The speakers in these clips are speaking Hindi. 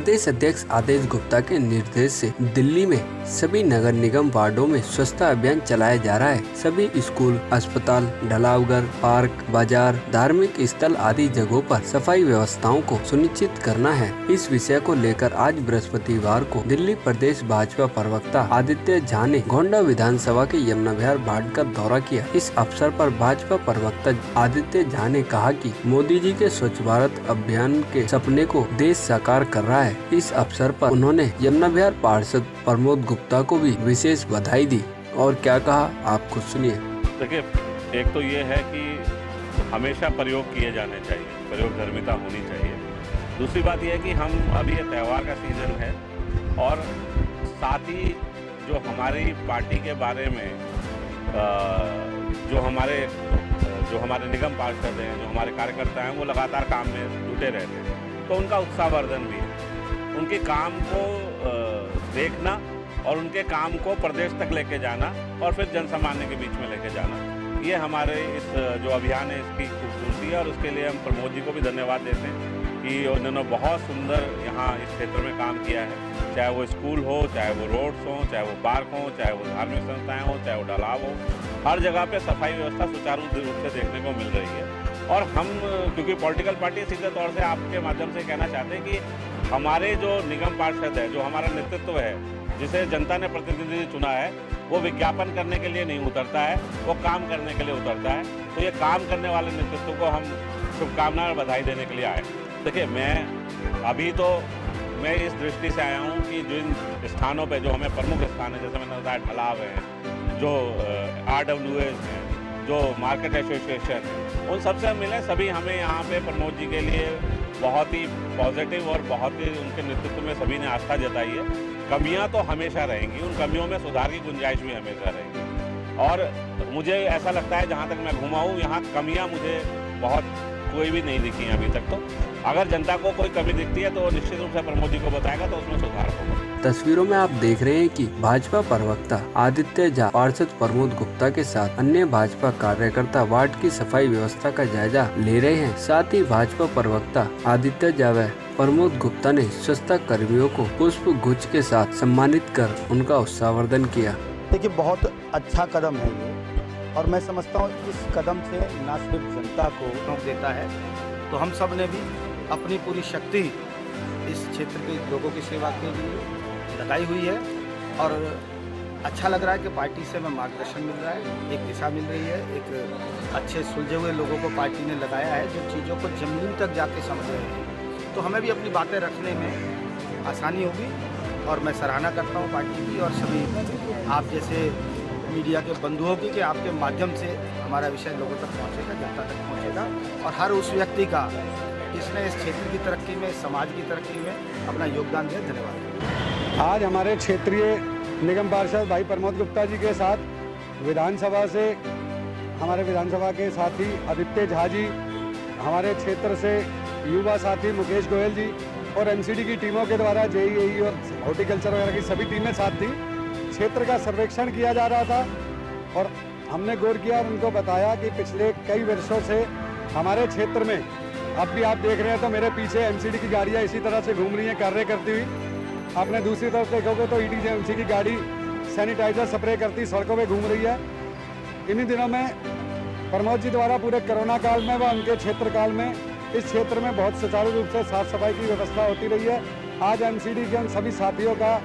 प्रदेश अध्यक्ष आदेश गुप्ता के निर्देश से दिल्ली में सभी नगर निगम वार्डों में स्वच्छता अभियान चलाया जा रहा है। सभी स्कूल, अस्पताल, ढलावघर, पार्क, बाजार, धार्मिक स्थल आदि जगहों पर सफाई व्यवस्थाओं को सुनिश्चित करना है। इस विषय को लेकर आज बृहस्पतिवार को दिल्ली प्रदेश भाजपा प्रवक्ता आदित्य झा ने गोंडा विधानसभा के यमुना विहार वार्ड का दौरा किया। इस अवसर पर भाजपा प्रवक्ता आदित्य झा ने कहा कि मोदी जी के स्वच्छ भारत अभियान के सपने को देश साकार कर रहा है। इस अवसर पर उन्होंने यमुना विहार पार्षद प्रमोद गुप्ता को भी विशेष बधाई दी और क्या कहा आप खुद सुनिए। देखिए, एक तो ये है कि हमेशा प्रयोग किए जाने चाहिए, प्रयोगधर्मिता होनी चाहिए। दूसरी बात यह है कि हम अभी ये त्यौहार का सीजन है और साथ ही जो हमारी पार्टी के बारे में जो हमारे निगम पार्षद हैं, जो हमारे कार्यकर्ता हैं, वो लगातार काम में जुटे रहते हैं, तो उनका उत्साहवर्धन भी है। उनके काम को देखना और उनके काम को प्रदेश तक लेके जाना और फिर जनसामान्य के बीच में लेके जाना, ये हमारे इस जो अभियान है इसकी खूबसूरती है। और उसके लिए हम प्रमोद जी को भी धन्यवाद देते हैं कि उन्होंने बहुत सुंदर यहाँ इस क्षेत्र में काम किया है। चाहे वो स्कूल हो, चाहे वो रोड्स हों, चाहे वो पार्क हों, चाहे वो धार्मिक संस्थाएं हों, चाहे वो ढलाव हो, हर जगह पे सफाई व्यवस्था सुचारू रूप से देखने को मिल रही है। और हम क्योंकि पॉलिटिकल पार्टी सीधे तौर से आपके माध्यम से कहना चाहते हैं कि हमारे जो निगम पार्षद है, जो हमारा नेतृत्व है, जिसे जनता ने प्रतिनिधि चुना है, वो विज्ञापन करने के लिए नहीं उतरता है, वो काम करने के लिए उतरता है। तो ये काम करने वाले नेतृत्व को हम शुभकामनाएं और बधाई देने के लिए आए। देखिए, मैं इस दृष्टि से आया हूँ कि जिन स्थानों पे जो हमें प्रमुख स्थान है, जैसे मैंने बताया ढलाव है, जो RWS है, जो मार्केट एसोसिएशन है, उन सबसे हम मिले। सभी हमें यहाँ पे प्रमोद जी के लिए बहुत ही पॉजिटिव और बहुत ही उनके नेतृत्व में सभी ने आस्था जताई है। कमियाँ तो हमेशा रहेंगी, उन कमियों में सुधार की गुंजाइश भी हमेशा रहेगी। और मुझे ऐसा लगता है, जहाँ तक मैं घूमा हूँ, यहाँ कमियाँ मुझे बहुत कोई भी नहीं दिखी अभी तक। तो अगर जनता को कोई कमी दिखती है तो निश्चित रूप से प्रमोद जी को बताएगा, तो उसमें सुधार होगा। तस्वीरों में आप देख रहे हैं कि भाजपा प्रवक्ता आदित्य झा पार्षद प्रमोद गुप्ता के साथ अन्य भाजपा कार्यकर्ता वार्ड की सफाई व्यवस्था का जायजा ले रहे हैं। साथ ही भाजपा प्रवक्ता आदित्य झा व प्रमोद गुप्ता ने स्वच्छता कर्मियों को पुष्प गुच्छ के साथ सम्मानित कर उनका उत्साहवर्धन किया। देखिए, बहुत अच्छा कदम है ये, और मैं समझता हूँ इस कदम से न सिर्फ जनता को नौक देता है, तो हम सब ने भी अपनी पूरी शक्ति इस क्षेत्र के लोगों की सेवा के लिए लगाई हुई है। और अच्छा लग रहा है कि पार्टी से हमें मार्गदर्शन मिल रहा है, एक दिशा मिल रही है, एक अच्छे सुलझे हुए लोगों को पार्टी ने लगाया है जो चीज़ों को ज़मीन तक जाके समझ रहे हैं। तो हमें भी अपनी बातें रखने में आसानी होगी। और मैं सराहना करता हूँ पार्टी की और सभी आप जैसे मीडिया के बंधुओं की, कि आपके माध्यम से हमारा विषय लोगों तक पहुँचेगा, जनता तक पहुँचेगा। और हर उस व्यक्ति का जिसने इस क्षेत्र की तरक्की में, समाज की तरक्की में अपना योगदान दिया, धन्यवाद। आज हमारे क्षेत्रीय निगम पार्षद भाई प्रमोद गुप्ता जी के साथ विधानसभा से हमारे विधानसभा के साथी आदित्य झा जी, हमारे क्षेत्र से युवा साथी मुकेश गोयल जी और MCD की टीमों के द्वारा JEE और हॉर्टिकल्चर वगैरह की सभी टीमें साथ थी। क्षेत्र का सर्वेक्षण किया जा रहा था और हमने गौर किया और उनको बताया कि पिछले कई वर्षों से हमारे क्षेत्र में, अब भी आप देख रहे हैं तो मेरे पीछे MCD की गाड़ियाँ इसी तरह से घूम रही हैं कार्य करती हुई। आपने दूसरी तरफ देखोगे तो EDMC की गाड़ी सैनिटाइजर स्प्रे करती सड़कों पे घूम रही है। इन्हीं दिनों में प्रमोद जी द्वारा पूरे कोरोना काल में व उनके क्षेत्र काल में इस क्षेत्र में बहुत सुचारू रूप से साफ सफाई की व्यवस्था होती रही है। आज MCD के उन सभी साथियों का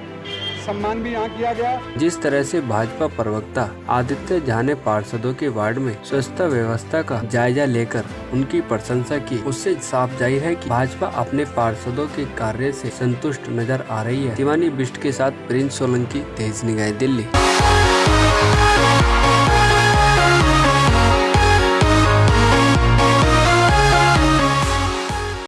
सम्मान भी यहाँ किया गया। जिस तरह से भाजपा प्रवक्ता आदित्य झा ने पार्षदों के वार्ड में स्वच्छता व्यवस्था का जायजा लेकर उनकी प्रशंसा की, उससे साफ जाहिर है कि भाजपा अपने पार्षदों के कार्य से संतुष्ट नजर आ रही है। शिवानी बिष्ट के साथ प्रिंस सोलंकी, तेज निगाह, दिल्ली।